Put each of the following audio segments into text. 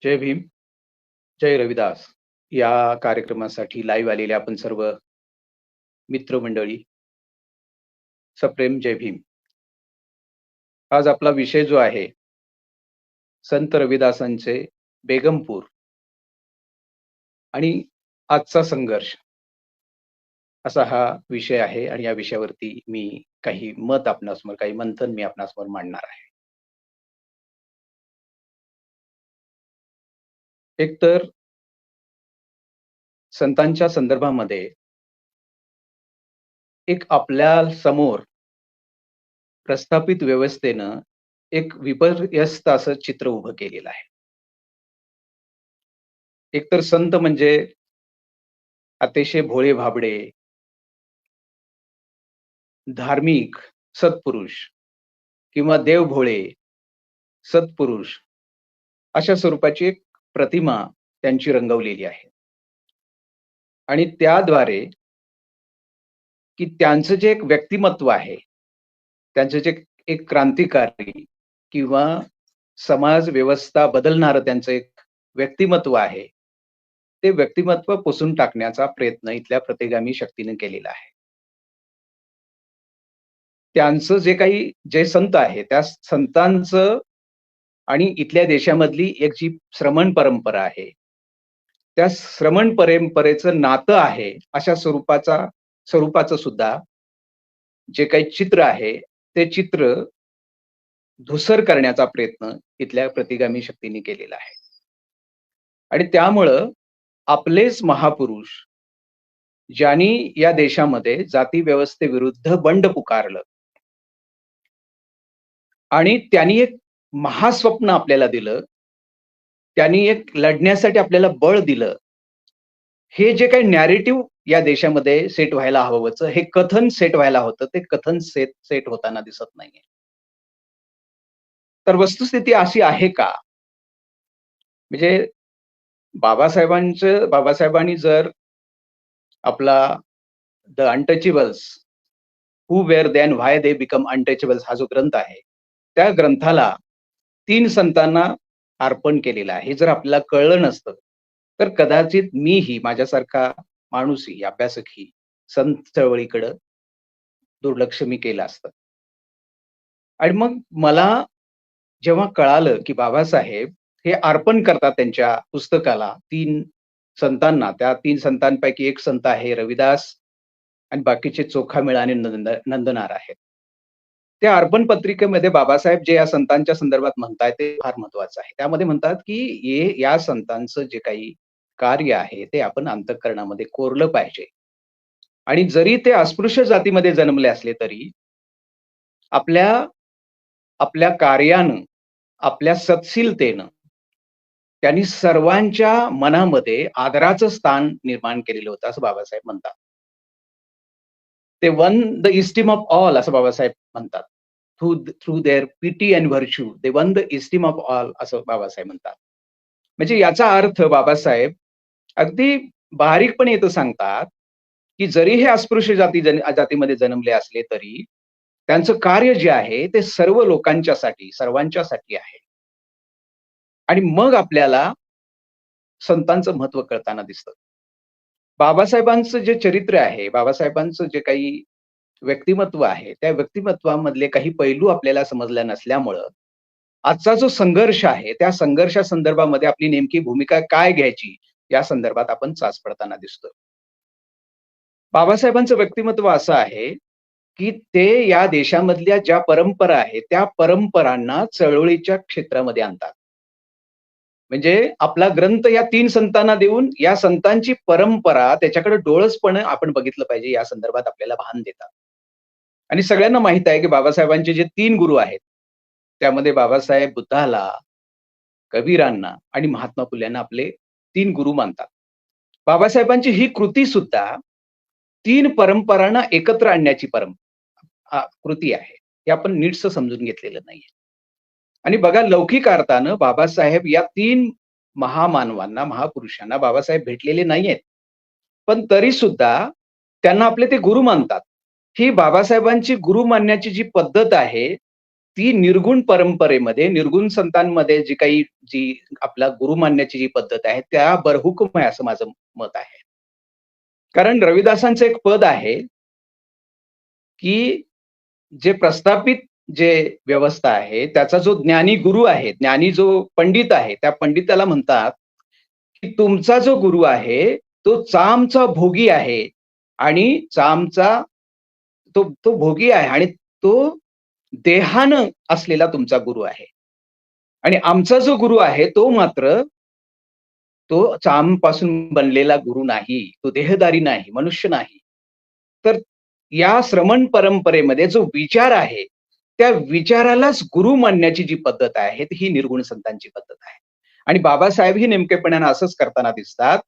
जय भीम, जय रविदास. या कार्यक्रमासाठी लाईव्ह आलेले आपण सर्व मित्रमंडळी, सप्रेम जय भीम. आज आपला विषय जो आहे, संत रविदासांचे बेगमपूर आणि आजचा संघर्ष असा हा विषय आहे आणि या विषयावरती मी काही मत आपणासमोर, काही मंथन मी आपणासमोर मांडणार आहे. एकतर संतांच्या संदर्भामध्ये एक आपल्या समोर प्रस्थापित व्यवस्थेनं एक विपर्यस्त असं चित्र उभं केलेलं आहे. एकतर संत म्हणजे अतिशय भोळे भाबडे, धार्मिक सत्पुरुष किंवा देवभोळे सत्पुरुष अशा स्वरूपाची एक प्रतिमा त्यांची रंगवलेली आहे. आणि त्याद्वारे की त्यांचं जे एक व्यक्तिमत्व आहे, त्यांचं जे एक क्रांतिकारी किंवा समाज व्यवस्था बदलणारं त्यांचं एक व्यक्तिमत्व आहे, ते व्यक्तिमत्व पुसून टाकण्याचा प्रयत्न इथल्या प्रतिगामी शक्तीने केलेला आहे. त्यांचं जे संत आहे, त्या संतांचं आणि इथल्या देशामधली एक जी श्रमण परंपरा आहे, त्या श्रमण परंपरेचं नातं आहे, अशा स्वरूपाचं सुद्धा जे काही चित्र आहे, ते चित्र धूसर करण्याचा प्रयत्न इथल्या प्रतिगामी शक्तीने केलेला आहे. आणि त्यामुळं आपलेच महापुरुष ज्यांनी या देशामध्ये जाती व्यवस्थेविरुद्ध बंड पुकारलं आणि त्यांनी एक महास्वप्न आपल्याला दिलं, त्यांनी एक लढण्यासाठी आपल्याला बळ दिलं. हे जे काही नॅरेटिव्ह या देशामध्ये सेट व्हायला हवं होतं, हे कथन सेट व्हायला होतं, ते कथन सेट होताना दिसत नाहीये. तर वस्तुस्थिती अशी आहे का? म्हणजे बाबासाहेबांनी जर आपला the untouchables who were then why they become untouchables हा जो ग्रंथ आहे, त्या ग्रंथाला 3 संतांना अर्पण केलेलं आहे. हे जर आपल्याला कळलं नसतं, तर कदाचित मीही माझ्यासारखा माणूसही, अभ्यासकही संत चळवळीकडं दुर्लक्ष मी केलं असतं. आणि मग मला जेव्हा कळालं, की बाबासाहेब हे अर्पण करतात त्यांच्या पुस्तकाला 3 संतांना, त्या 3 संतांपैकी एक संत आहे रविदास आणि बाकीचे चोखामेळा आणि नंदनार आहेत. त्या अर्पण पत्रिकेमध्ये बाबासाहेब जे या संतांच्या संदर्भात म्हणतायत ते फार महत्वाचं आहे. त्यामध्ये म्हणतात, की या संतांचं जे काही कार्य आहे, ते आपण अंतःकरणामध्ये कोरलं पाहिजे. आणि जरी ते अस्पृश्य जातीमध्ये जन्मले असले तरी आपल्या आपल्या कार्यानं, आपल्या सत्शीलतेनं त्यांनी सर्वांच्या मनामध्ये आदराचं स्थान निर्माण केलेलं होतं, असं बाबासाहेब म्हणतात. ते won the esteem of all असं बाबासाहेब म्हणतात. Through their pity and virtue they won the esteem of all असं बाबासाहेब म्हणतात. म्हणजे याचा अर्थ बाबासाहेब अगदी बारीकपणे इथं सांगतात, की जरी हे अस्पृश्य जातीमध्ये जन्मले असले तरी त्यांचं कार्य जे आहे ते सर्व लोकांच्यासाठी, सर्वांच्यासाठी आहे. आणि मग आपल्याला संतांचं महत्व कळताना दिसतं. बाबासाहेबांचं जे चरित्र आहे, बाबासाहेबांचं जे काही व्यक्तिमत्व आहे, त्या व्यक्तिमत्वामधले काही पैलू आपल्याला समजल्या नसल्यामुळं आजचा जो संघर्ष आहे, त्या संघर्षासंदर्भामध्ये आपली नेमकी भूमिका काय घ्यायची, या संदर्भात आपण चाच पडताना दिसतोय. बाबासाहेबांचं व्यक्तिमत्व असं आहे, की ते या देशामधल्या ज्या परंपरा आहेत, त्या परंपरांना चळवळीच्या क्षेत्रामध्ये आणतात. म्हणजे आपला ग्रंथ या 3 संतांना देऊन या संतांची परंपरा त्याच्याकडे डोळसपणे आपण बघितलं पाहिजे, या संदर्भात आपल्याला भान देतात. आणि सगळ्यांना माहित आहे, की बाबासाहेबांचे जे 3 गुरु आहेत, त्यामध्ये बाबासाहेब बुद्धाला, कबीरांना आणि महात्मा फुल्यांना आपले 3 गुरु मानतात. बाबासाहेबांची ही कृती सुद्धा 3 परंपरांना एकत्र आणण्याची कृती आहे. हे आपण नीटसं समजून घेतलेलं नाहीये. आणि बघा लौकिक अर्थानं बाबासाहेब या 3 महामानवांना, महापुरुषांना बाबासाहेब भेटलेले नाहीयेत. पण तरी सुद्धा त्यांना आपले ते गुरु मानतात. ही बाबासाहेबांची गुरु मानण्याची जी पद्धत आहे, ती निर्गुण परंपरेमध्ये, निर्गुण संतांमध्ये जी आपला गुरु मानण्याची जी पद्धत आहे, त्या बरहुकूम आहे असं माझं मत आहे. कारण रविदासांचं एक पद आहे, की जे प्रस्थापित जे व्यवस्था आहे, त्याचा जो ज्ञानी गुरु आहे, ज्ञानी जो पंडित आहे, त्या पंडिताला म्हणतात, की तुमचा जो गुरु आहे, तो चामचा भोगी आहे आणि चामचा तो भोगी आहे आणि तो देहानं असलेला तुमचा गुरु आहे. आणि आमचा जो गुरु आहे, तो मात्र तो चामपासून बनलेला गुरु नाही. तो देहधारी नाही, मनुष्य नाही. तर या श्रमण परंपरेमध्ये जो विचार आहे, त्या विचारालाच गुरु मानण्याची जी पद्धत आहे, ही निर्गुण संतांची पद्धत आहे. आणि बाबासाहेब ही नेमकेपणाने असंच करताना दिसतात,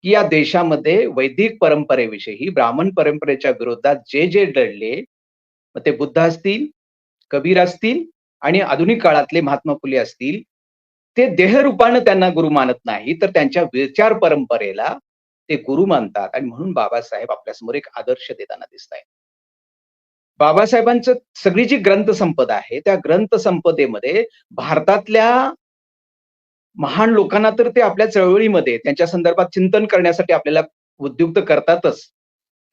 की या देशामध्ये वैदिक परंपरेविषयी, ब्राह्मण परंपरेच्या विरोधात जे लढले, मग ते बुद्ध असतील, कबीर असतील आणि आधुनिक काळातले महात्मा फुले असतील, ते देहरूपानं त्यांना गुरु मानत नाही, तर त्यांच्या विचार परंपरेला ते गुरु मानतात आणि म्हणून बाबासाहेब आपल्यासमोर एक आदर्श देताना दिसतायत. बाबासाहेबांचं सगळी जी ग्रंथसंपदा आहे, त्या ग्रंथसंपदेमध्ये भारतातल्या महान लोकांना तर ते आपल्या चळवळीमध्ये त्यांच्या संदर्भात चिंतन करण्यासाठी आपल्याला उद्युक्त करतातच.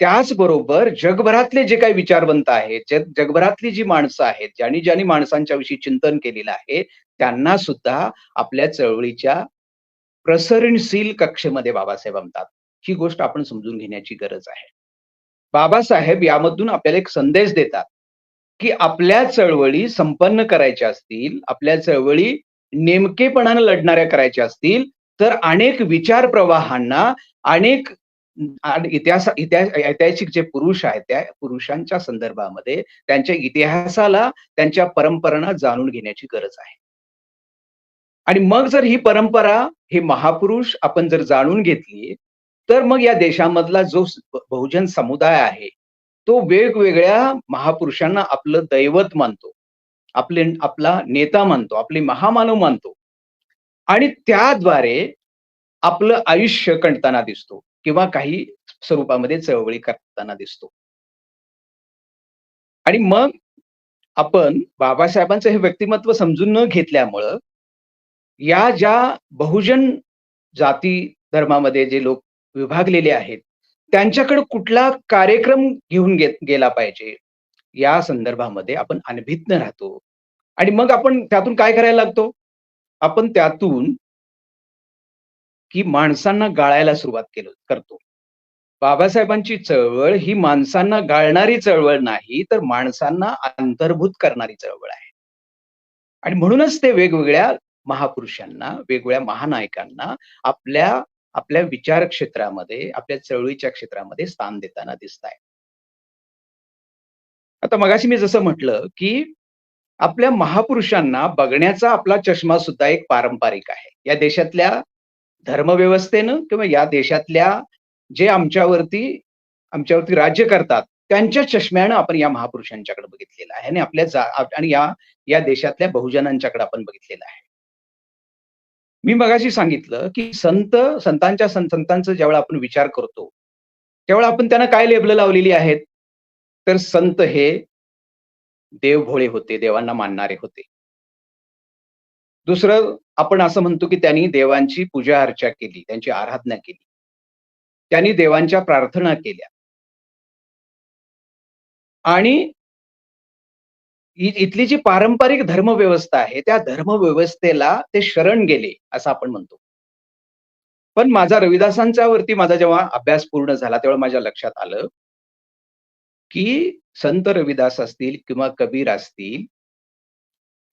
त्याचबरोबर जगभरातले जे काही विचारवंत आहेत, जगभरातली जी माणसं आहेत, ज्यांनी माणसांच्या विषयी चिंतन केलेलं आहे, त्यांना सुद्धा आपल्या चळवळीच्या प्रसरणशील कक्षेमध्ये बाबासाहेब आणतात. ही गोष्ट आपण समजून घेण्याची गरज आहे. बाबासाहेब यामधून आपल्याला एक संदेश देतात, की आपल्या चळवळी संपन्न करायच्या असतील, आपल्या चळवळी नेमकेपणानं लढणाऱ्या करायच्या असतील, तर अनेक विचार प्रवाहांना, अनेक ऐतिहासिक जे पुरुष आहेत, त्या पुरुषांच्या संदर्भामध्ये त्यांच्या इतिहासाला, त्यांच्या परंपरांना जाणून घेण्याची गरज आहे. आणि मग जर ही परंपरा, हे महापुरुष आपण जर जाणून घेतली, तर मग या देशामधला जो बहुजन समुदाय आहे, तो वेगवेगळ्या महापुरुषांना आपलं दैवत मानतो. आपला नेता मानतो, आपले महामानव मानतो आणि त्याद्वारे आपलं आयुष्य कंठताना दिसतो किंवा काही स्वरूपामध्ये चळवळी करताना दिसतो. आणि मग आपण बाबासाहेबांचं हे व्यक्तिमत्व समजून न घेतल्यामुळं, या ज्या बहुजन जाती धर्मामध्ये जे लोक विभागलेले आहेत, त्यांच्याकडे कुठला कार्यक्रम घेऊन गेला पाहिजे, या संदर्भामध्ये आपण अनभिज्ञ राहतो. आणि मग आपण त्यातून काय करायला लागतो? आपण त्यातून की माणसांना गाळायला सुरुवात करतो. बाबासाहेबांची चळवळ ही माणसांना गाळणारी चळवळ नाही, तर माणसांना अंतर्भूत करणारी चळवळ आहे. आणि म्हणूनच ते वेगवेगळ्या महापुरुषांना, वेगवेगळ्या महानायकांना आपल्या आपल्या विचार क्षेत्रामध्ये, आपल्या चळवळीच्या क्षेत्रामध्ये स्थान देताना दिसतायत. आता मगाशी मी जसं म्हटलं, की आपल्या महापुरुषांना बघण्याचा आपला चष्मा सुद्धा एक पारंपरिक आहे. या देशातल्या धर्मव्यवस्थेनं किंवा या देशातल्या जे आमच्यावरती राज्य करतात, त्यांच्या चष्म्यानं आपण या महापुरुषांच्याकडे बघितलेलं आहे आणि आणि या देशातल्या बहुजनांच्याकडे आपण बघितलेलं आहे. मी मगाशी सांगितलं, की संतांचा ज्यावेळेला आपण विचार करतो, त्यावेळेला आपण त्यांना काय लेबलं लावलेली आहेत? तर संत हे देवभोळे होते, देवांना मानणारे होते. दुसरं आपण असं म्हणतो, की त्यांनी देवांची पूजा अर्चा केली, त्यांची आराधना केली. त्यांनी देवांच्या प्रार्थना केल्या. आणि इथली जी पारंपरिक धर्मव्यवस्था आहे, त्या धर्मव्यवस्थेला ते शरण गेले, असं आपण म्हणतो. पण रविदासांच्या वरती माझा जेव्हा अभ्यास पूर्ण झाला, तेव्हा माझ्या लक्षात आलं, की संत रविदास असतील किंवा कबीर असतील,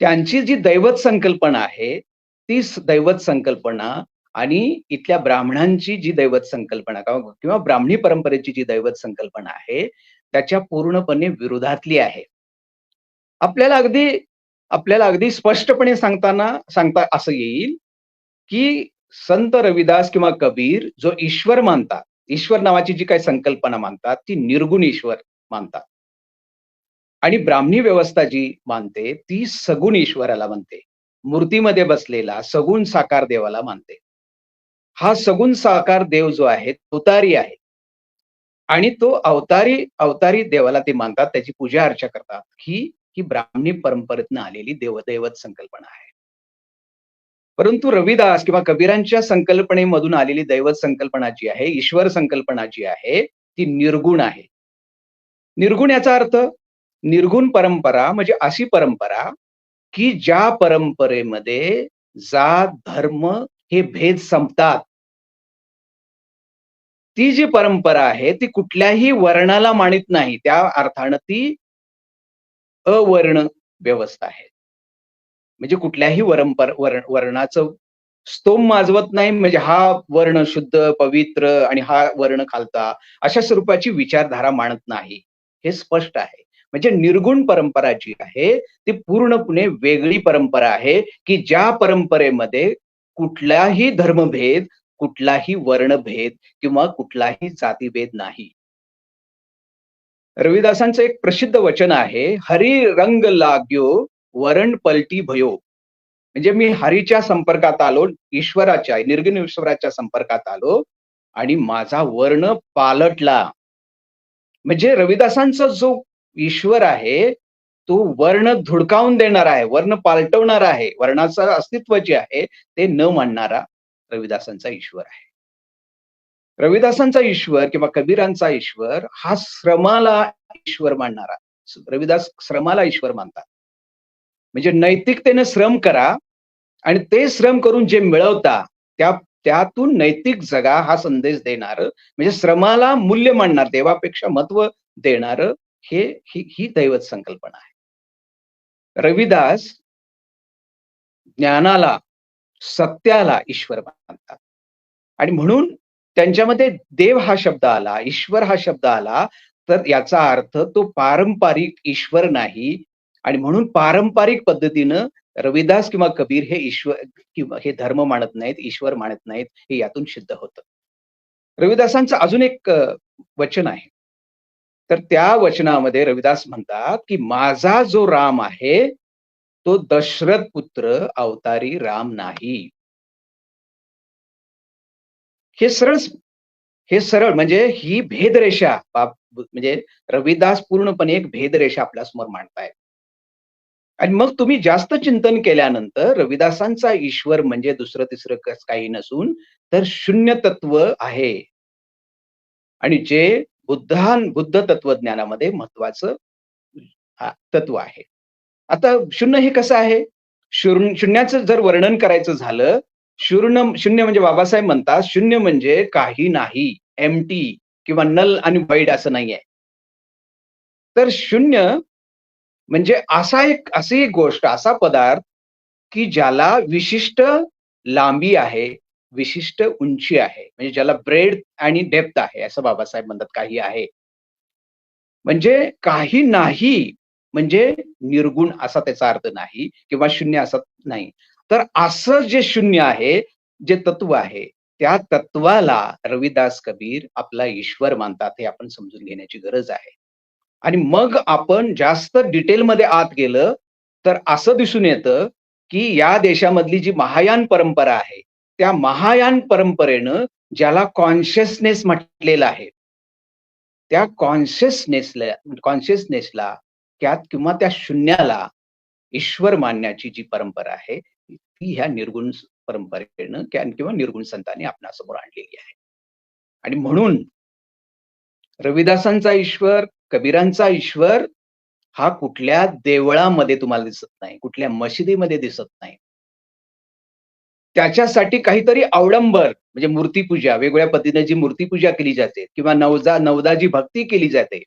त्यांची जी दैवत संकल्पना आहे, ती दैवत संकल्पना आणि इथल्या ब्राह्मणांची जी दैवत संकल्पना किंवा ब्राह्मणी परंपरेची जी दैवत संकल्पना आहे, त्याच्या पूर्णपणे विरोधातली आहे. आपल्याला अगदी स्पष्टपणे सांगता असं येईल, की संत रविदास किंवा कबीर जो ईश्वर मानतात, ईश्वर नावाची जी काही संकल्पना मानतात, ती निर्गुण ईश्वर मानतात. आणि ब्राह्मणी व्यवस्था जी मानते, ती सगुण ईश्वराला मानते. मूर्तीमध्ये बसलेला सगुण साकार देवाला मानते. हा सगुण साकार देव जो आहे, अवतारी आहे. आणि तो अवतारी देवाला ते मानतात, त्याची पूजा अर्चा करतात. ही ही ब्राह्मणी परंपरेतनं आलेली दैवत संकल्पना आहे. परंतु रविदास किंवा कबीरांच्या संकल्पनेमधून आलेली दैवत संकल्पना जी आहे, ईश्वर संकल्पना जी आहे, ती निर्गुण आहे. निर्गुण याचा अर्थ निर्गुण परंपरा म्हणजे अशी परंपरा की ज्या परंपरेमध्ये जात, धर्म हे भेद संपतात. ती जी परंपरा आहे ती कुठल्याही वर्णाला मानित नाही. त्या अर्थानं ती अवर्ण व्यवस्था आहे. म्हणजे कुठल्याही वर्णाचं स्तोम माजवत नाही, म्हणजे हा वर्ण शुद्ध, पवित्र आणि हा वर्ण खालचा, अशा स्वरूपाची विचारधारा मानत नाही. हे स्पष्ट आहे. म्हणजे निर्गुण परंपरा जी आहे, ती पूर्णपणे वेगळी परंपरा आहे, की ज्या परंपरेमध्ये कुठलाही धर्मभेद, कुठलाही वर्णभेद किंवा कुठलाही जातीभेद नाही. रविदासांचं एक प्रसिद्ध वचन आहे, "हरी रंग लाग्यो, वरण पलटी भयो." म्हणजे मी हरीच्या संपर्कात आलो, ईश्वराच्या, निर्गुण ईश्वराच्या संपर्कात आलो आणि माझा वर्ण पालटला. म्हणजे रविदासांचा जो ईश्वर आहे, तो वर्ण धुडकावून देणारा आहे, वर्ण पालटवणारा आहे. वर्णाचं अस्तित्व जे आहे, ते न मानणारा रविदासांचा ईश्वर आहे. रविदासांचा ईश्वर किंवा कबीरांचा ईश्वर हा श्रमाला ईश्वर मानणारा. रविदास श्रमाला ईश्वर मानतात. म्हणजे नैतिकतेने श्रम करा आणि ते श्रम करून जे मिळवता त्यातून नैतिक जगा हा संदेश देणार, म्हणजे श्रमाला मूल्य मानणार, देवापेक्षा महत्व देणार, ही दैवत संकल्पना आहे. रविदास ज्ञानाला, सत्याला ईश्वर मानतात आणि म्हणून त्यांच्यामध्ये देव हा शब्द आला, ईश्वर हा शब्द आला, तर याचा अर्थ तो पारंपरिक ईश्वर नाही आणि म्हणून पारंपरिक पद्धतीनं रविदास किंवा कबीर हे ईश्वर किंवा हे धर्म मानत नाहीत, ईश्वर मानत नाहीत, हे यातून सिद्ध होतं. रविदासांचं अजून एक वचन आहे. तर त्या वचनामध्ये रविदास म्हणतात, की माझा जो राम आहे, तो दशरथ पुत्र अवतारी राम नाही. हे सरळ म्हणजे ही भेदरेषा म्हणजे रविदास पूर्णपणे एक भेदरेषा आपल्यासमोर मांडतायत. आणि मग तुम्ही जास्त चिंतन केल्यानंतर रविदासांचा ईश्वर म्हणजे दुसरं तिसरं काही नसून तर शून्य तत्व आहे आणि जे बुद्ध तत्वज्ञानामध्ये महत्वाचं तत्व आहे. आता शून्य हे कसं आहे? शून्याचं जर वर्णन करायचं झालं, शून्य म्हणजे बाबासाहेब म्हणतात, शून्य म्हणजे काही नाही, एम्प्टी किंवा नल आणि व्हाईड असं नाहीये. तर शून्य म्हणजे अशी एक गोष्ट, असा पदार्थ की ज्याला विशिष्ट लांबी आहे, विशिष्ट उंची आहे, म्हणजे ज्याला ब्रेड्थ आणि डेप्थ आहे, असं बाबासाहेब म्हणतात, काही आहे. म्हणजे काही नाही म्हणजे निर्गुण असा त्याचा अर्थ नाही किंवा शून्य असा नाही. तर असं जे शून्य आहे, जे तत्व आहे, त्या तत्वाला रविदास कबीर आपला ईश्वर मानतात, हे आपण समजून घेण्याची गरज आहे. आणि मग आपण जास्त डिटेलमध्ये आत गेलं तर असं दिसून येतं, की या देशामधली जी महायान परंपरा आहे, त्या महायान परंपरेनं ज्याला कॉन्शियसनेस म्हटलेलं आहे, त्या कॉन्शियसनेसला त्यात किंवा त्या शून्याला ईश्वर मानण्याची जी परंपरा आहे, ती ह्या निर्गुण परंपरेनं किंवा निर्गुण संतांनी आपणासमोर आणलेली आहे. आणि म्हणून रविदासांचा ईश्वर, कबीरांचा ईश्वर हा कुठल्या देवळामध्ये तुम्हाला दिसत नाही, कुठल्या मशिदीमध्ये दिसत नाही. त्याच्यासाठी काहीतरी अवडंबर म्हणजे मूर्तीपूजा, वेगवेगळ्या पद्धतीने जी मूर्तीपूजा केली जाते किंवा नवदा जी भक्ती केली जाते,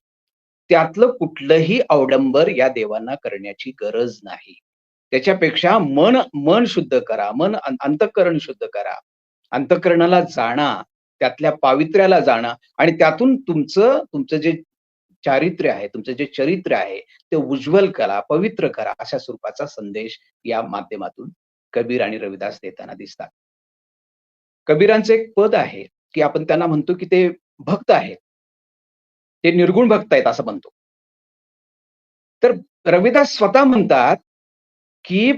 त्यातलं कुठलंही अवडंबर या देवांना करण्याची गरज नाही. त्याच्यापेक्षा मन शुद्ध करा, अंतःकरण शुद्ध करा. अंतःकरणाला जाणा, त्यातल्या पावित्र्याला जाणा आणि त्यातून तुमचं जे चारित्र्य आहे, तुमचं जे चरित्र आहे, ते उज्ज्वल करा, पवित्र करा, अशा स्वरूपाचा संदेश या माध्यमातून कबीर आणि रविदास देताना दिसतात. कबीरांचं एक पद आहे, की आपण त्यांना म्हणतो, की ते भक्त आहेत. ते निर्गुण भक्त आहेत असं म्हणतो. तर रविदास स्वतः म्हणतात, की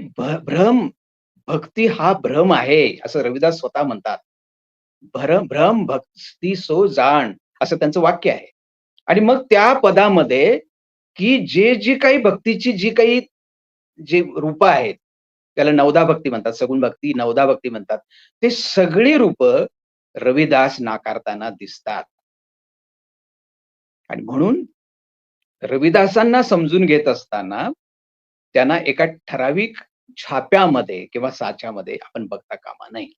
भक्ती हा भ्रम आहे, असं रविदास स्वतः म्हणतात. भ्रम भक्ती सो जाण, असं त्यांचं वाक्य आहे. आणि मग त्या पदामध्ये की जी काही भक्तीची जी काही जी रूपं आहेत, त्याला नवधा भक्ती म्हणतात, सगुण भक्ती, नवधा भक्ती म्हणतात. ते सगळी रूपं रविदास नाकारताना दिसतात. आणि म्हणून रविदासांना समजून घेत असताना, त्यांना एका ठराविक छाप्यामध्ये किंवा साच्यामध्ये आपण बघता कामा नये.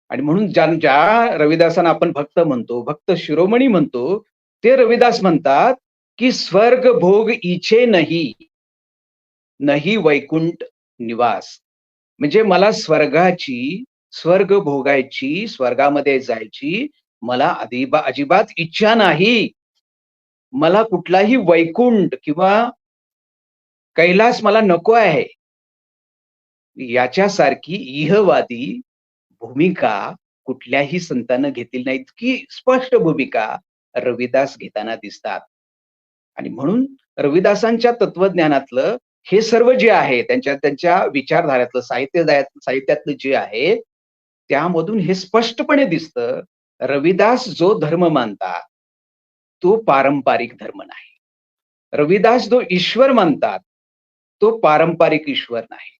आणि म्हणून ज्या रविदासांना आपण भक्त म्हणतो, भक्त शिरोमणी म्हणतो, ते रविदास म्हणतात, की "स्वर्ग भोग इछे नहीं, नहीं वैकुंठ निवास." म्हणजे मला स्वर्ग भोगायची, स्वर्गामध्ये जायची मला अजिबात इच्छा नाही. मला कुठलाही वैकुंठ किंवा कैलास मला नको आहे. याच्यासारखी इहवादी भूमिका कुठल्याही संतानं घेतलेली नाही. इतकी स्पष्ट भूमिका रविदास घेताना दिसतात. आणि म्हणून रविदासांच्या तत्वज्ञानातलं हे सर्व जे आहे त्यांच्या त्यांच्या विचारधाऱ्यातलं साहित्यातलं जे आहे, त्यामधून हे स्पष्टपणे दिसतं, रविदास जो धर्म मानतात, तो पारंपरिक धर्म नाही. रविदास जो ईश्वर मानतात, तो पारंपरिक ईश्वर नाही.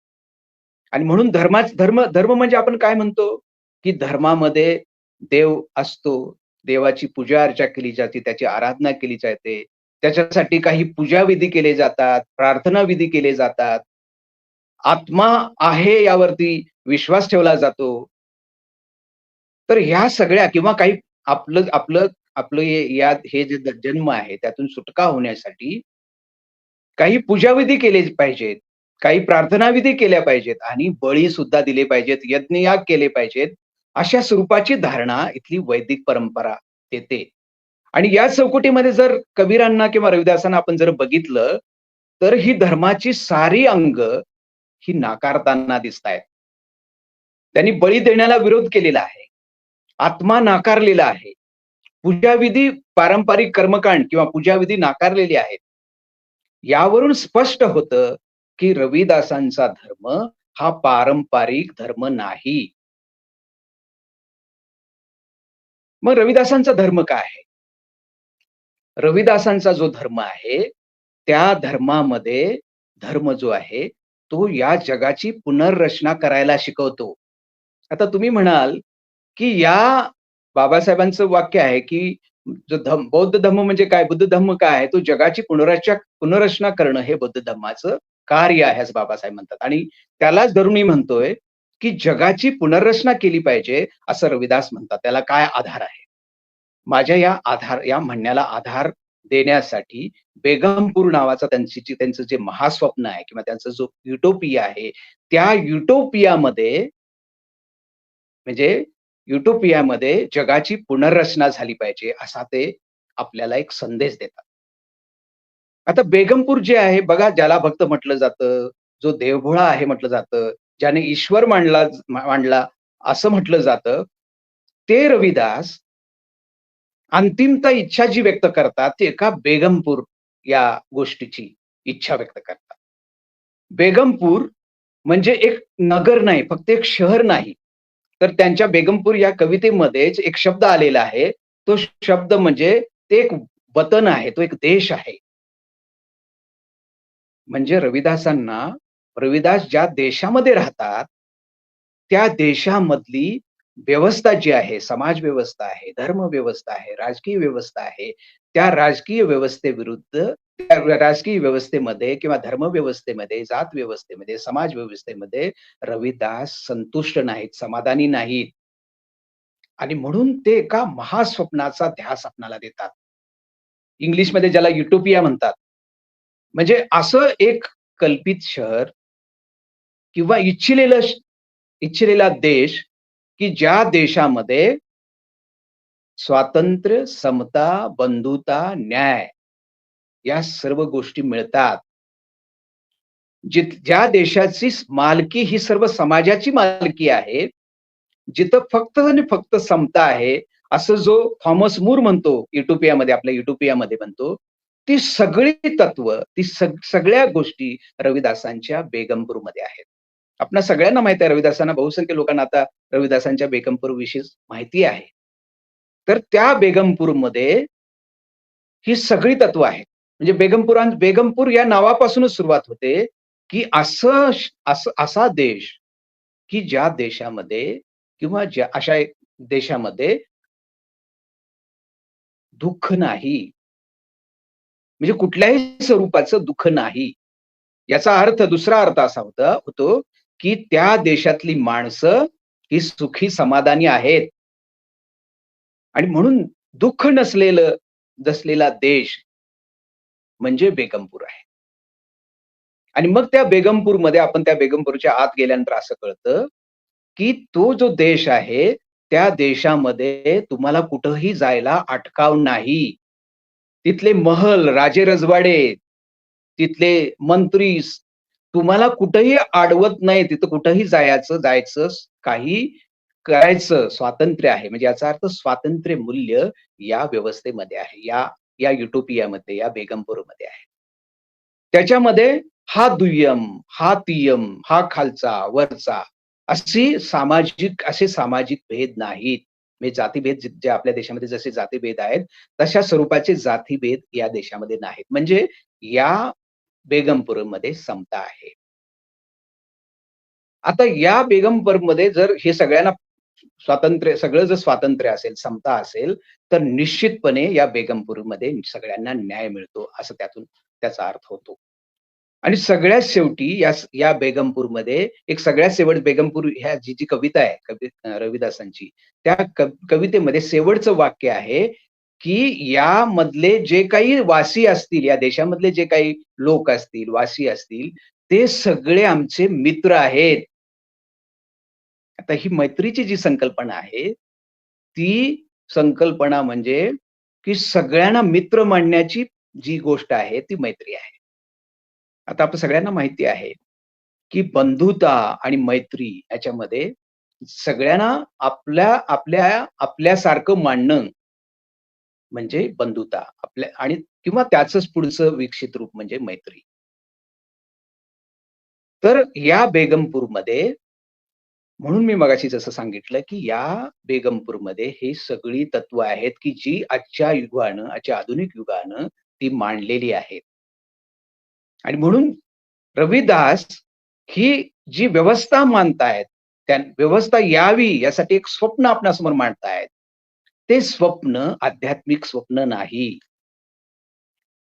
आणि म्हणून धर्म म्हणजे आपण काय म्हणतो, की धर्मामध्ये देव असतो. देवाची पूजा-अर्चा केली जाते, त्याची आराधना केली जाते. त्याच्यासाठी काही पूजाविधी केले जातात, प्रार्थना विधी केले जातात. आत्मा आहे यावरती विश्वास ठेवला जातो. तर ह्या सगळ्या किंवा काही आपलं आपलं आपलं हे जे जन्म आहे त्यातून सुटका होण्यासाठी काही पूजाविधी केले पाहिजेत. काही प्रार्थनाविधी केल्या पाहिजेत आणि बळी सुद्धा दिले पाहिजेत, यज्ञयाग केले पाहिजेत. अशा स्वरूपाची धारणा इथली वैदिक परंपरा देते. आणि या चौकटीमध्ये जर कबीरांना किंवा रविदासांना आपण जर बघितलं, तर ही धर्माची सारी अंग ही नाकारताना दिसतायत. त्यांनी बळी देण्याला विरोध केलेला आहे. आत्मा नाकारलेला आहे. पूजाविधी पारंपरिक कर्मकांड किंवा पूजाविधी नाकारलेली आहेत. यावरून स्पष्ट होतं, की रविदासांचा धर्म हा पारंपरिक धर्म नाही. मग रविदासांचा धर्म काय आहे? रविदासांचा जो धर्म आहे, त्या धर्मामध्ये धर्म जो आहे, तो या जगाची पुनर्रचना करायला शिकवतो. आता तुम्ही म्हणाल, की या बाबासाहेबांचं वाक्य आहे, की जो बौद्ध धर्म म्हणजे काय? बुद्ध धर्म काय आहे? तो जगाची पुनर्रचना करणं हे बौद्ध धर्माचं कार्य आहे, असं बाबासाहेब म्हणतात. आणि त्यालाच धरून मी म्हणतोय, की जगाची पुनर्रचना केली पाहिजे, असं रविदास म्हणतात. त्याला काय आधार आहे? माझ्या या म्हणण्याला आधार देण्यासाठी बेगमपूर नावाचा त्यांचं जे महास्वप्न आहे किंवा त्यांचा जो युटोपिया आहे, त्या युटोपियामध्ये म्हणजे युटोपियामध्ये जगाची पुनर्रचना झाली पाहिजे, असा ते आपल्याला एक संदेश देतात. आता बेगमपूर जे आहे बघा, ज्याला भक्त म्हटलं जातं, जो देवभोळा आहे म्हटलं जातं, ज्याने ईश्वर मांडला असं म्हटलं जातं, ते रविदास अंतिमतः इच्छा जी व्यक्त करतात, ती एका बेगमपूर या गोष्टीची इच्छा व्यक्त करतात. बेगमपूर म्हणजे एक नगर नाही, फक्त एक शहर नाही. तर त्यांच्या बेगमपूर या कवितेमध्येच एक शब्द आलेला आहे. तो शब्द म्हणजे ते एक वतन आहे, तो एक देश आहे. म्हणजे रविदास ज्या देशामध्ये राहतात, त्या देशामधली व्यवस्था जी आहे, समाज व्यवस्था आहे, धर्म व्यवस्था आहे, राजकीय व्यवस्था आहे, त्या राजकीय व्यवस्थेविरुद्ध त्या राजकीय व्यवस्थेमध्ये किंवा धर्म व्यवस्थेमध्ये, जात व्यवस्थेमध्ये, समाज व्यवस्थेमध्ये रविदास संतुष्ट नाहीत, समाधानी नाहीत. आणि म्हणून ते एका महास्वप्नाचा ध्यास आपणाला देतात. इंग्लिशमध्ये ज्याला युटोपिया म्हणतात. म्हणजे असं एक कल्पित शहर किंवा इच्छिलेला देश, की ज्या देशामध्ये स्वातंत्र्य, समता, बंधुता, न्याय या सर्व गोष्टी मिळतात. ज्या देशाची मालकी ही सर्व समाजाची मालकी आहे, जिथं फक्त आणि फक्त समता आहे, असं जो थॉमस मूर म्हणतो आपल्या युटोपियामध्ये म्हणतो, ती सगळी तत्व, सगळ्या गोष्टी रविदासांच्या बेगमपूरमध्ये आहेत. आपणा सगळ्यांना माहिती आहे रविदासांना बहुसंख्य लोकांना आता रविदासांच्या बेगमपूर विषयी माहिती आहे. तर त्या बेगमपूरमध्ये ही सगळी तत्व आहेत. म्हणजे बेगमपूर या नावापासूनच सुरुवात होते, की असा देश, की ज्या देशामध्ये किंवा ज्या अशा एक देशामध्ये दुःख नाही. म्हणजे कुठल्याही स्वरूपाचं दुःख नाही. याचा अर्थ दुसरा अर्थ असा होतो, की त्या देशातली माणसं ही सुखी समाधानी आहेत आणि म्हणून दुःख नसलेला देश म्हणजे बेगमपूर आहे. आणि मग त्या बेगमपूरमध्ये आपण त्या बेगमपूरच्या आत गेल्यानंतर असं कळतं, की तो जो देश आहे, त्या देशामध्ये तुम्हाला कुठंही जायला अटकाव नाही. तिथले महल, राजे-रजवाडे, तिथले मंत्री तुम्हाला कुठेही अडवत नाही. तिथं कुठेही जायचं, काही करायचं स्वातंत्र्य आहे. म्हणजे याचा अर्थ स्वातंत्र्य मूल्य या व्यवस्थेमध्ये आहे. या युटोपियामध्ये, या बेगमपूरमध्ये आहे. त्याच्यामध्ये हा दुय्यम, हा तिय्यम, हा खालचा, वरचा असे सामाजिक भेद नाहीत. म्हणजे जातीभेद जे आपल्या देशामध्ये जसे जातीभेद आहेत, तशा स्वरूपाचे जातीभेद या देशामध्ये नाहीत. म्हणजे या बेगमपूरमध्ये समता आहे. आता या बेगमपूरमध्ये जर हे सगळ्यांना सगळं जर स्वातंत्र्य असेल, समता असेल, तर निश्चितपणे या बेगमपूरमध्ये सगळ्यांना न्याय मिळतो, असं त्यातून त्याचा अर्थ होतो. आणि सगळ्यात शेवटी या बेगमपूरमध्ये एक सगळ्यात शेवट बेगमपूर ह्या जी कविता आहे रविदासांची, त्या कवितेमध्ये शेवटचं वाक्य आहे, की यामधले जे काही वासी असतील, या देशामधले जे काही लोक असतील, वासी असतील, ते सगळे आमचे मित्र आहेत. आता ही मैत्रीची जी संकल्पना आहे, ती संकल्पना म्हणजे, की सगळ्यांना मित्र मानण्याची जी गोष्ट आहे, ती मैत्री आहे. आता आपल्या सगळ्यांना माहिती आहे, की बंधुता आणि मैत्री याच्यामध्ये सगळ्यांना आपल्यासारखं मानणं म्हणजे बंधुता. आणि किंवा त्याचंच पुढचं विकसित रूप म्हणजे मैत्री. तर या बेगमपूरमध्ये म्हणून मी मगाशी जसं सांगितलं, की या बेगमपूरमध्ये ही सगळी तत्व आहेत, की जी आजच्या आधुनिक युगानं ती मांडलेली आहेत. आणि म्हणून रविदास ही जी व्यवस्था मानतायत, त्या व्यवस्था यावी यासाठी एक स्वप्न आपणासमोर मांडतायत. ते स्वप्न आध्यात्मिक स्वप्न नाही.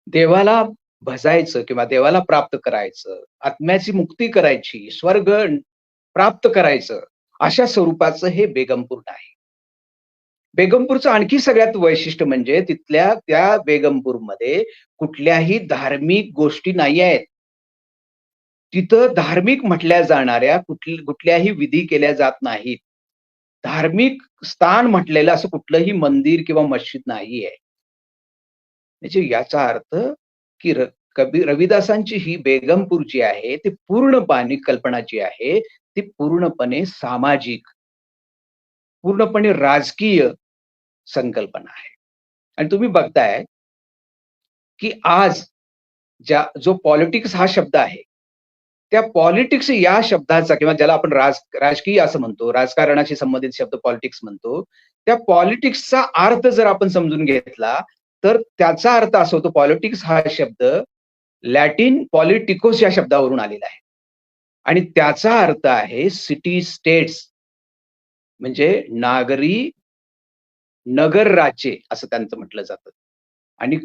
देवाला भजायचं किंवा देवाला प्राप्त करायचं, आत्म्याची मुक्ती करायची, स्वर्ग प्राप्त करायचं, अशा स्वरूपाचं हे बेगमपूर नाही. बेगमपूरचं आणखी सगळ्यात वैशिष्ट्य म्हणजे तिथल्या त्या बेगमपूरमध्ये कुठल्याही धार्मिक गोष्टी नाही आहेत. तिथं धार्मिक म्हटल्या जाणाऱ्या कुठल्याही विधी केल्या जात नाहीत. धार्मिक स्थान म्हटलेलं असं कुठलंही मंदिर किंवा मस्जिद नाहीये. म्हणजे याचा अर्थ, की रविदासांची ही बेगमपूर जी आहे, ती पूर्णपणे कल्पना जी आहे, ती पूर्णपणे सामाजिक, पूर्णपणे राजकीय संकल्पना आहे. आणि तुम्ही बघताय, की आज जो पॉलिटिक्स हा शब्द आहे, त्या पॉलिटिक्स या शब्दाचा किंवा ज्याला आपण राजकीय असं म्हणतो, राजकारणाशी संबंधित शब्द पॉलिटिक्स म्हणतो. त्या पॉलिटिक्सचा अर्थ जर आपण समजून घेतला, तर त्याचा अर्थ असा होतो पॉलिटिक्स हा शब्द लॅटिन पॉलिटिकोस या शब्दावरून आलेला आहे. आणि त्याचा अर्थ आहे सिटी स्टेट्स म्हणजे नगर राज्ये असं त्यांचं म्हटलं जातं. आणि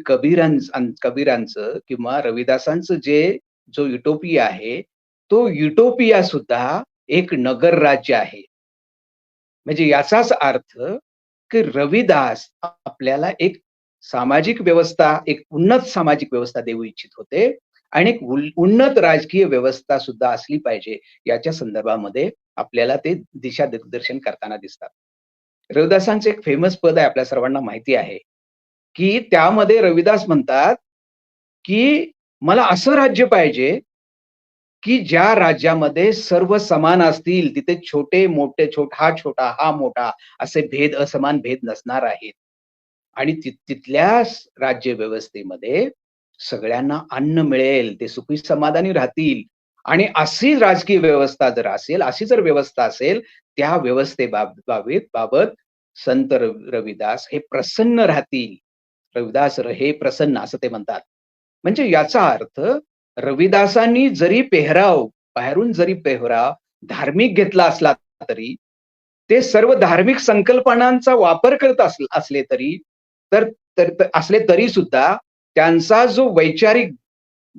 कबीरांचं किंवा रविदासांचं जो युटोपिया आहे, तो युटोपिया सुद्धा एक नगर राज्य आहे. म्हणजे याचाच अर्थ, की रविदास आपल्याला एक सामाजिक व्यवस्था, एक उन्नत सामाजिक व्यवस्था देऊ इच्छित होते आणि एक उन्नत राजकीय व्यवस्था सुद्धा असली पाहिजे, याच्या संदर्भामध्ये आपल्याला ते दिशानिर्देशन करताना दिसतात. रविदासांचं एक फेमस पद आहे, आपल्या सर्वांना माहिती आहे, की त्यामध्ये रविदास म्हणतात, की मला असं राज्य पाहिजे, की ज्या राज्यामध्ये सर्व समान असतील, तिथे छोटे-मोठे, हा छोटा, हा मोठा असे असमान भेद नसणार आहेत. आणि तिथल्या राज्यव्यवस्थेमध्ये सगळ्यांना अन्न मिळेल, ते सुखी समाधानी राहतील आणि अशी राजकीय व्यवस्था जर असेल, अशी जर व्यवस्था असेल, त्या बाबत संत रविदास हे प्रसन्न राहतील. रविदास रहे प्रसन्न असं ते म्हणतात. म्हणजे याचा अर्थ रविदासांनी जरी बाहेरून जरी पेहराव धार्मिक घेतला असला तरी, ते सर्व धार्मिक संकल्पनांचा वापर करत असले तरी तर असले तरी सुद्धा त्यांचा जो वैचारिक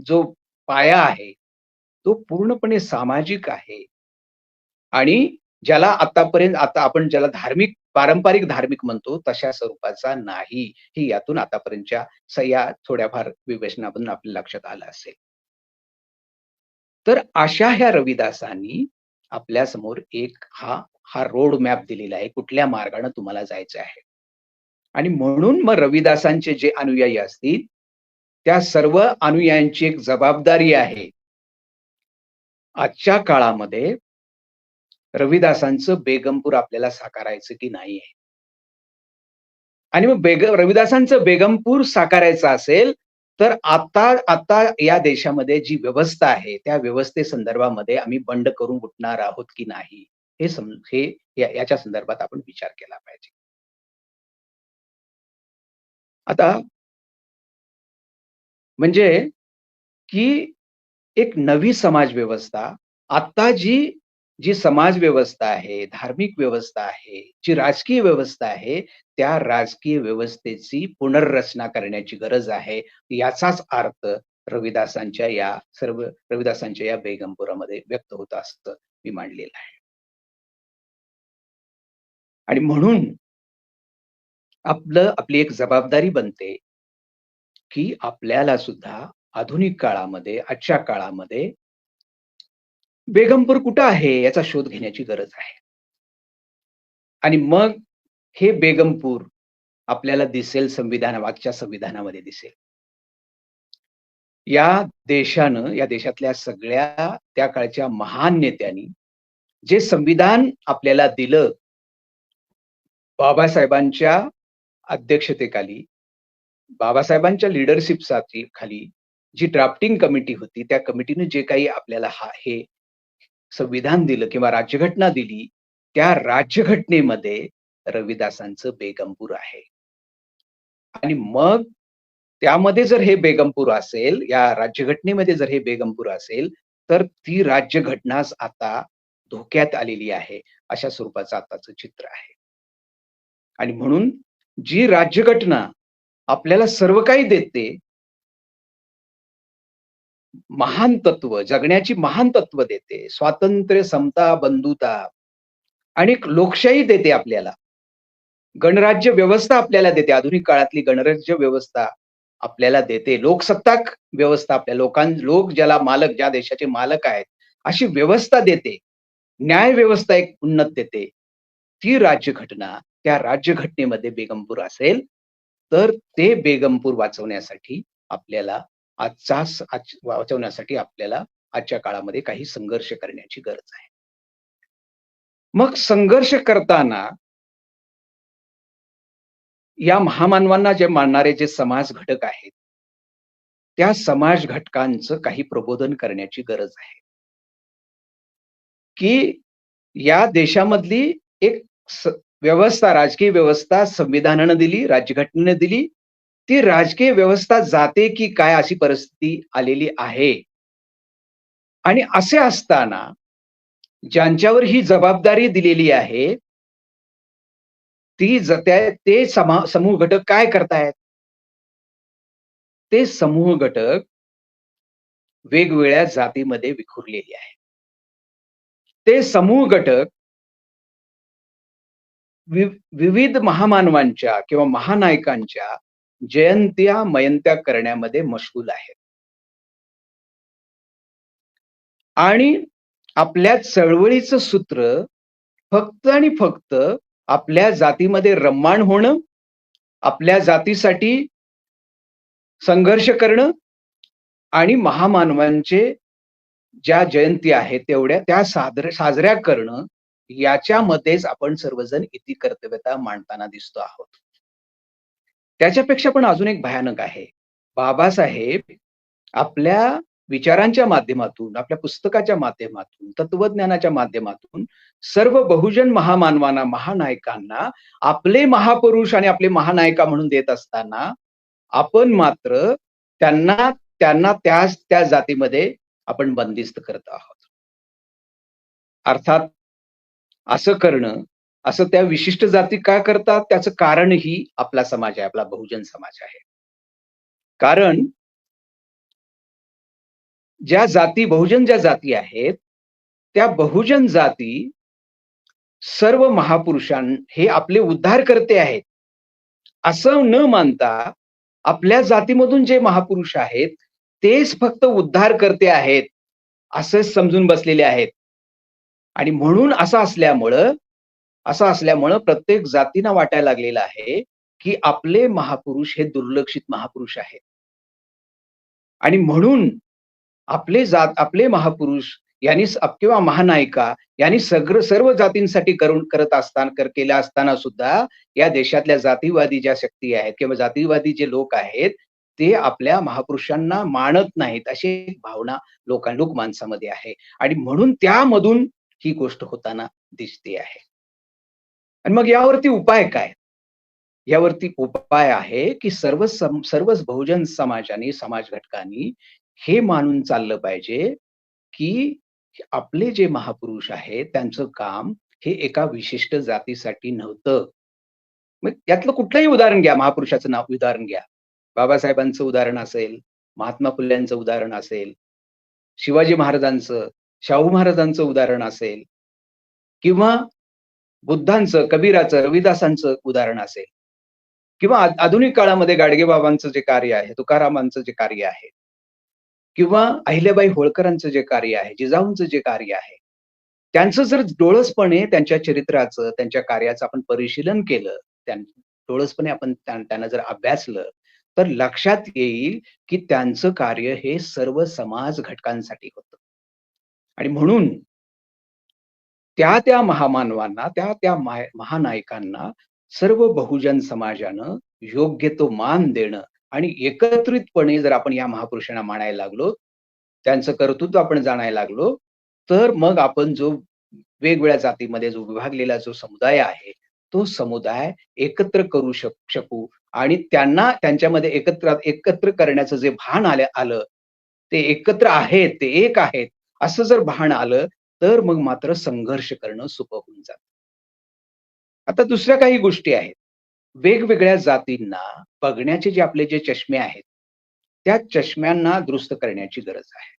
जो पाया आहे, तो पूर्णपणे सामाजिक आहे. आणि ज्याला आता आपण ज्याला पारंपरिक धार्मिक म्हणतो तशा स्वरूपाचा नाही. ही यातून आतापर्यंतच्या या थोड्याफार विवेचनामधून आपल्या लक्षात आलं असेल. तर अशा ह्या रविदासांनी आपल्या समोर एक हा रोड मॅप दिलेला आहे. कुठल्या मार्गाने तुम्हाला जायचं आहे. आणि म्हणून मग रविदासांचे जे अनुयायी असतील, त्या सर्व अनुयायांची एक जबाबदारी आहे. आजच्या काळामध्ये रविदासांचं बेगमपूर आपल्याला साकारायचं की नाही आहे. आणि मग रविदासांचं बेगमपूर साकारायचं असेल, तर आता या देशामध्ये जी व्यवस्था आहे, त्या व्यवस्थेसंदर्भामध्ये आम्ही बंड करून उठणार आहोत की नाही, हे याच्या संदर्भात आपण विचार केला पाहिजे. आता म्हणजे की एक नवी समाज व्यवस्था आता जी समाज व्यवस्था आहे, धार्मिक व्यवस्था आहे, जी राजकीय व्यवस्था आहे, त्या राजकीय व्यवस्थेची पुनर्रचना करण्याची गरज आहे. याचाच अर्थ रविदासांच्या या बेगमपुरामध्ये व्यक्त होत असतं मी मांडलेलं आहे. आणि म्हणून आपली एक जबाबदारी बनते, की आपल्याला सुद्धा आधुनिक काळामध्ये, आजच्या काळामध्ये बेगमपूर कुठं आहे याचा शोध घेण्याची गरज आहे. आणि मग हे बेगमपूर आपल्याला दिसेल मागच्या संविधानामध्ये दिसेल. या देशातल्या सगळ्या त्या काळच्या महान नेत्यांनी जे संविधान आपल्याला दिलं, बाबासाहेबांच्या अध्यक्षतेखाली, बाबासाहेबांच्या लीडरशिपसाठी खाली जी ड्राफ्टिंग कमिटी होती, त्या कमिटीने जे काही आपल्याला हे संविधान दिलं किंवा राज्यघटना दिली, त्या राज्यघटनेमध्ये रविदासांचं बेगमपूर आहे. आणि मग त्यामध्ये जर हे बेगमपूर असेल, या राज्यघटनेमध्ये जर हे बेगमपूर असेल, तर ती राज्यघटनाच आता धोक्यात आलेली आहे, अशा स्वरूपाचं आताचं चित्र आहे. आणि म्हणून जी राज्यघटना आपल्याला सर्व काही देते, महान तत्व, जगण्याची महान तत्व देते, स्वातंत्र्य, समता, बंधुता आणि लोकशाही देते आपल्याला. गणराज्य व्यवस्था आपल्याला देते. आधुनिक काळातली गणराज्य व्यवस्था आपल्याला देते. लोकसत्ताक व्यवस्था लोक ज्या देशाचे मालक आहेत, अशी व्यवस्था देते. न्याय व्यवस्था एक उन्नत देते. ती राज्यघटना, त्या राज्यघटनेमध्ये बेगमपूर असेल, तर ते बेगमपूर वाचवण्यासाठी आपल्याला आजच्या काळामध्ये काही संघर्ष करण्याची गरज आहे. मग संघर्ष करताना या महामानवांना जे मानणारे जे समाज घटक आहेत, त्या समाज घटकांचं काही प्रबोधन करण्याची गरज आहे. की या देशामधली एक राजकीय व्यवस्था संविधानानं दिली, राज्यघटनेने दिली. ती राजकीय व्यवस्था जाते की काय अशी परिस्थिती आलेली आहे. आणि असे असताना ज्यांच्यावर ही जबाबदारी दिलेली आहे, ते समूह घटक काय करतायत? ते समूह घटक वेगवेगळ्या जातीमध्ये विखुरलेले आहेत. ते समूह घटक विविध महामानवांच्या किंवा महानायकांच्या मयंत्या करण्यामध्ये मशगूल आहेत. आणि आपल्या चळवळीचं सूत्र फक्त आणि फक्त आपल्या जातीमध्ये रम्माण होणं, आपल्या जातीसाठी संघर्ष करणं आणि महामानवांचे ज्या जयंती आहेत त्या साजऱ्या करणं, याच्यामध्येच आपण सर्वजण इति कर्तव्यता मांडताना दिसतो आहोत. त्याच्यापेक्षा पण अजून एक भयानक आहे. बाबासाहेब आपल्या विचारांच्या माध्यमातून, आपल्या पुस्तकाच्या माध्यमातून, तत्वज्ञानाच्या माध्यमातून सर्व बहुजन महामानवांना, महानायकांना आपले महापुरुष आणि आपले महानायका म्हणून देत असताना, आपण मात्र त्यांना त्यांना त्या जातीमध्ये आपण बंदिस्त करत आहोत. अर्थात असं करणं, असं त्या विशिष्ट जाती का करतात त्याचं कारणही आपला समाज आहे, आपला बहुजन समाज आहे. कारण बहुजन ज्या जाती आहेत, त्या बहुजन जाती सर्व हे आपले उद्धारकर्ते आहेत. असं न मानता आपल्या जातीमधून जे महापुरुष आहेत, तेच फक्त उद्धारकर्ते आहेत, असं समजून बसलेले आहेत. आणि म्हणून असं असल्यामुळं प्रत्येक जातीनं वाटायला लागलेलं आहे, की आपले महापुरुष हे दुर्लक्षित महापुरुष आहेत. आणि म्हणून आपले महापुरुष किंवा महानायिका यांनी सर्व जातींसाठी केलं असताना सुद्धा या देशातल्या जातीवादी ज्या शक्ती आहेत किंवा जातीवादी जे लोक आहेत, ते आपल्या महापुरुषांना मानत नाहीत, अशी एक भावना लोकमानसामध्ये आहे. आणि म्हणून त्यामधून ही गोष्ट होताना दिसते आहे. आणि मग यावरती उपाय काय? यावरती उपाय आहे, की सर्वच बहुजन समाजाने, समाज घटकांनी हे मानून चाललं पाहिजे, की आपले जे महापुरुष आहेत, त्यांचं काम हे एका विशिष्ट जातीसाठी नव्हतं. मग यातलं कुठलंही उदाहरण घ्या, महापुरुषाचं उदाहरण घ्या. बाबासाहेबांचं उदाहरण असेल, महात्मा फुल्यांचं उदाहरण असेल, शिवाजी महाराजांचं, शाहू महाराजांचं उदाहरण असेल किंवा बुद्धांचं, कबीराचं, रविदासांचं उदाहरण असेल किंवा आधुनिक काळामध्ये गाडगेबाबांचं जे कार्य आहे, तुकारामांचं जे कार्य आहे किंवा अहिल्याबाई होळकरांचं जे कार्य आहे, जिजाऊंचं जे कार्य आहे, त्यांचं जर डोळसपणे त्यांच्या चरित्राचं, त्यांच्या कार्याचं आपण परिशीलन केलं, डोळसपणे आपण त्यांना जर अभ्यासलं, तर लक्षात येईल, की त्यांचं कार्य हे सर्व समाज घटकांसाठी होतं. आणि म्हणून त्या महामानवांना, त्या महानायकांना सर्व बहुजन समाजानं योग्य तो मान देणं आणि एकत्रितपणे जर आपण या महापुरुषांना मानायला लागलो, त्यांचं कर्तृत्व आपण जाणायला लागलो, तर मग आपण जो वेगवेगळ्या जातीमध्ये जो विभागलेला जो समुदाय आहे, तो समुदाय एकत्र करू शकू आणि त्यांना त्यांच्यामध्ये एकत्र करण्याचं जे भान आलं, ते एकत्र आहेत, ते एक आहेत, असं जर भान आलं, तर मग मात्र संघर्ष करणं सोपं होऊन जातं. आता दुसऱ्या काही गोष्टी आहेत. वेगवेगळ्या जातींना बघण्याचे जे आपले चष्मे आहेत, त्या चष्म्यांना दुरुस्त करण्याची गरज आहे.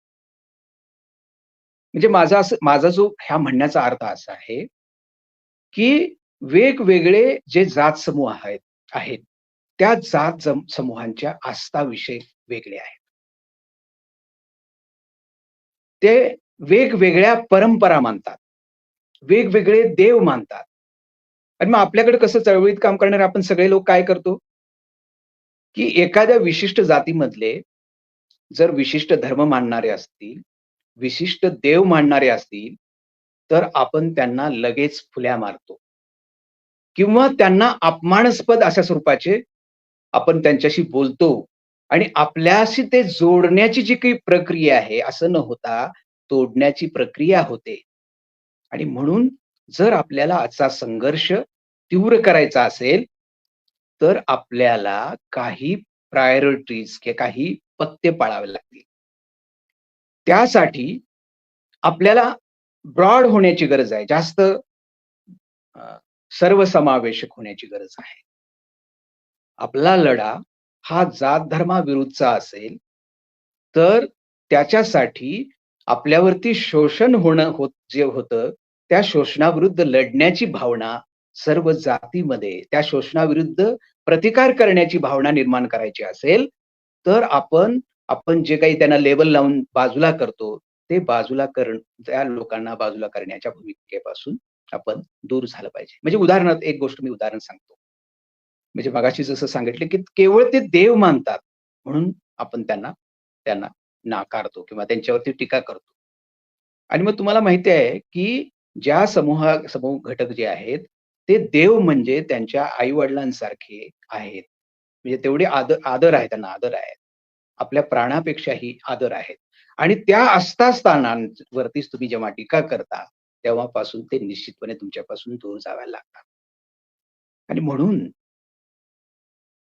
म्हणजे माझा जो ह्या म्हणण्याचा अर्थ असा आहे, की वेगवेगळे जे जात समूह आहेत, त्या समूहांच्या आस्थाविषय वेगळे आहेत. ते वेगवेगळ्या परंपरा मानतात. वेगवेगळे देव मानतात. आणि मग आपल्याकडे कसं चळवळीत काम करणारे आपण सगळे लोक काय करतो, की एखाद्या विशिष्ट जातीमधले जर विशिष्ट धर्म मानणारे असतील, विशिष्ट देव मानणारे असतील, तर आपण त्यांना लगेच फुल्या मारतो किंवा त्यांना अपमानास्पद अशा स्वरूपाचे आपण त्यांच्याशी बोलतो आणि आपल्याशी ते जोडण्याची जी काही प्रक्रिया आहे, असं न होता तोडण्याची प्रक्रिया होते. आणि म्हणून जर आपल्याला आजचा संघर्ष तीव्र करायचा असेल, तर आपल्याला काही प्रायोरिटीज किंवा काही पथ्य पाळावे लागतील. त्यासाठी आपल्याला ब्रॉड होण्याची गरज आहे. जास्त सर्वसमावेशक होण्याची गरज आहे. आपला लढा हा जात धर्माविरुद्धचा असेल, तर त्याच्यासाठी आपल्यावरती शोषण जे होतं, त्या शोषणाविरुद्ध लढण्याची भावना सर्व जातीमध्ये, त्या शोषणाविरुद्ध प्रतिकार करण्याची भावना निर्माण करायची असेल, तर आपण जे काही त्यांना लेबल लावून बाजूला करतो, त्या लोकांना बाजूला करण्याच्या भूमिकेपासून आपण दूर झालं पाहिजे. म्हणजे उदाहरणार्थ एक गोष्ट मी उदाहरण सांगतो. म्हणजे मगाशी जसं सांगितलं, की केवळ ते देव मानतात म्हणून आपण त्यांना त्यांना नाकारतो किंवा त्यांच्यावरती टीका करतो. आणि मग तुम्हाला माहिती आहे, की समूह घटक जे आहेत, ते देव म्हणजे त्यांच्या आई-वडिलांसारखे आहेत. म्हणजे तेवढे आदर आहे त्यांना, आदर आहे. आपल्या प्राणापेक्षाही आदर आहेत. आणि त्या स्थानांवरतीच तुम्ही जेव्हा टीका करता, तेव्हापासून ते निश्चितपणे तुमच्यापासून दूर जायला लागतात. आणि म्हणून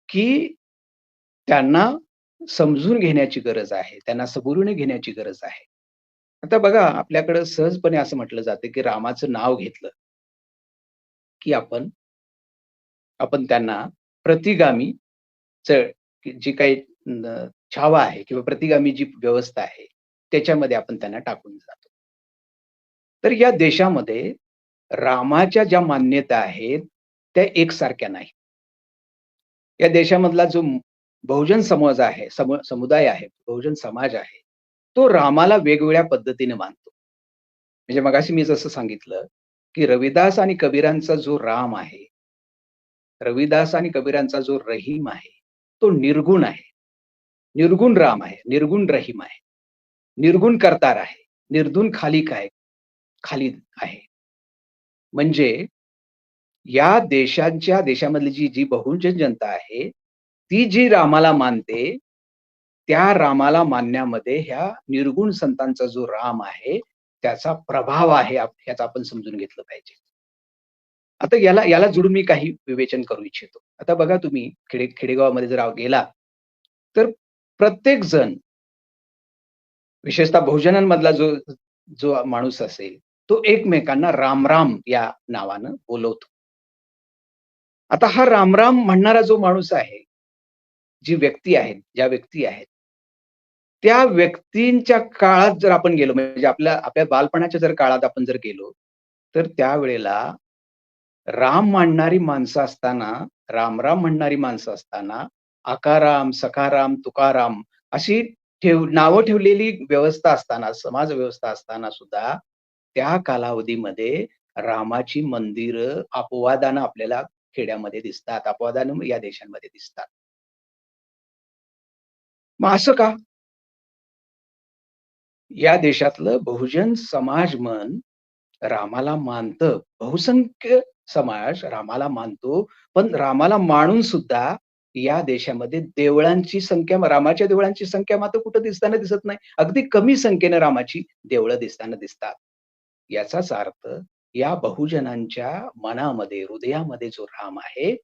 की त्यांना समजून घेण्याची गरज आहे. त्यांना सबुरीने घेण्याची गरज आहे. आता बघा आपल्याकडं सहजपणे असं म्हटलं जातं, की रामाचं नाव घेतलं, की आपण आपण त्यांना प्रतिगामी चळ जी काही छावा आहे किंवा प्रतिगामी जी व्यवस्था आहे, त्याच्यामध्ये आपण त्यांना टाकून जातो. तर या देशामध्ये रामाच्या ज्या मान्यता आहेत, त्या एकसारख्या नाहीत. या देशामधला जो बहुजन समाज आहे, समुदाय आहे, बहुजन समाज आहे, तो रामाला वेगवेगळ्या पद्धतीने मानतो. म्हणजे मगाशी मी जसं सांगितलं, की रविदास आणि कबीरांचा जो राम आहे, रविदास आणि कबीरांचा जो रहीम आहे, तो निर्गुण आहे. निर्गुण राम आहे, निर्गुण रहीम आहे, निर्गुण करतार आहे, निर्गुण खालिक आहे, खालिद आहे. म्हणजे या देशामधली जी बहुजन जनता आहे, ती जी रामाला मानते, त्या रामाला मानण्यामध्ये ह्या निर्गुण संतांचा जो राम आहे, त्याचा प्रभाव आहे ह्याचं आपण समजून घेतलं पाहिजे. आता याला याला जोडून मी काही विवेचन करू इच्छितो. आता बघा तुम्ही खेडेगावामध्ये जर गेला, तर प्रत्येक जण विशेषतः बहुजनांमधला जो जो माणूस असेल, तो एकमेकांना राम-राम या नावानं बोलवतो. आता हा राम-राम म्हणणारा जो माणूस आहे, जी व्यक्ती आहे, ज्या व्यक्ती आहेत, त्या व्यक्तींच्या काळात जर आपण गेलो म्हणजे आपल्या बालपणाच्या जर काळात आपण जर गेलो, तर त्यावेळेला राम मानणारी माणसं असताना, राम-राम म्हणणारी माणसं असताना, आकाराम, सखाराम, तुकाराम अशी नावं ठेवलेली व्यवस्था असताना, समाज व्यवस्था असताना सुद्धा त्या कालावधीमध्ये रामाची मंदिरं अपवादानं आपल्याला खेड्यामध्ये दिसतात. अपवादानं या देशांमध्ये दिसतात. मग असं का? या देशातलं बहुजन समाज मन रामाला मानतं. बहुसंख्य समाज रामाला मानतो. पण रामाला मानून सुद्धा या देशामध्ये रामाच्या देवळांची संख्या मात्र कुठं दिसताना दिसत नाही. अगदी कमी संख्येने रामाची देवळं दिसताना दिसतात. याचाच अर्थ या बहुजनांच्या मनामध्ये, हृदयामध्ये जो राम आहे,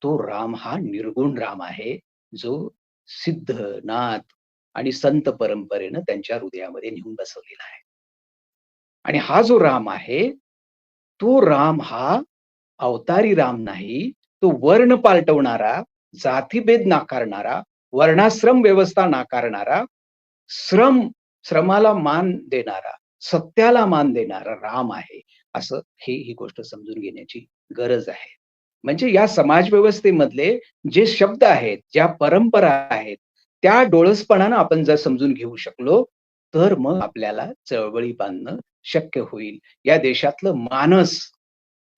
तो राम हा निर्गुण राम आहे. जो सिद्ध, नाथ आणि संत परंपरेनं त्यांच्या हृदयामध्ये नेऊन बसवलेला आहे. आणि हा जो राम आहे, तो राम हा अवतारी राम नाही. तो वर्ण पालटवणारा, जातीभेद नाकारणारा, वर्णाश्रम व्यवस्था नाकारणारा, श्रम श्रमाला मान देणारा, सत्याला मान देणारा राम आहे. असं ही गोष्ट समजून घेण्याची गरज आहे. म्हणजे या समाज व्यवस्थेमधले जे शब्द आहेत, ज्या परंपरा आहेत, त्या डोळसपणानं आपण जर समजून घेऊ शकलो, तर मग आपल्याला चळवळी बांधणं शक्य होईल. या देशातलं मानस,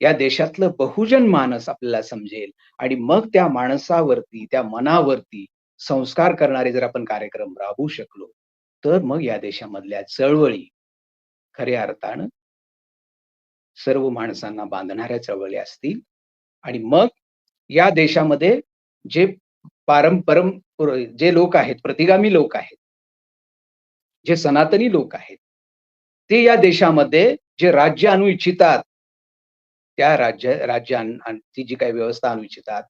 या देशातलं बहुजन मानस आपल्याला समजेल आणि मग त्या माणसावरती, त्या मनावरती संस्कार करणारे जर आपण कार्यक्रम राबवू शकलो, तर मग या देशामधल्या चळवळी खऱ्या अर्थानं सर्व माणसांना बांधणाऱ्या चळवळी असतील आणि मग या देशामध्ये जे जे लोक आहेत, प्रतिगामी लोक आहेत, जे सनातनी लोक आहेत, ते या देशामध्ये जे राज्य आणू इच्छितात, त्या ती जी काही व्यवस्था आणू इच्छितात,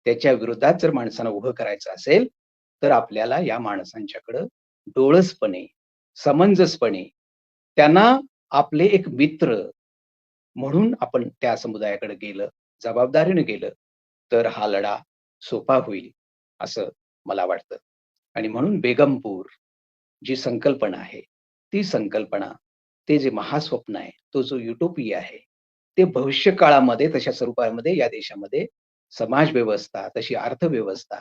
त्याच्या विरोधात जर माणसांना उभं करायचं असेल, तर आपल्याला या माणसांच्याकडं डोळसपणे, समंजसपणे त्यांना आपले एक मित्र म्हणून आपण त्या समुदायाकडे गेलं, जबाबदारीने गेलं, तर हा लढा सोपा होईल, असं मला वाटतं. आणि म्हणून बेगमपूर जी संकल्पना आहे, ती संकल्पना, ते जे महास्वप्न आहे, तो जो युटोपिया आहे, ते भविष्य काळामध्ये तशा स्वरूपामध्ये या देशामध्ये समाज व्यवस्था, तशी अर्थव्यवस्था,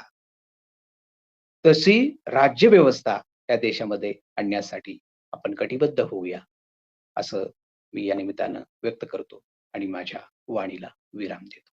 तशी राज्यव्यवस्था या देशामध्ये आणण्यासाठी आपण कटिबद्ध होऊया, असं मी या निमित्तानं व्यक्त करतो आणि माझ्या वाणीला विराम देतो.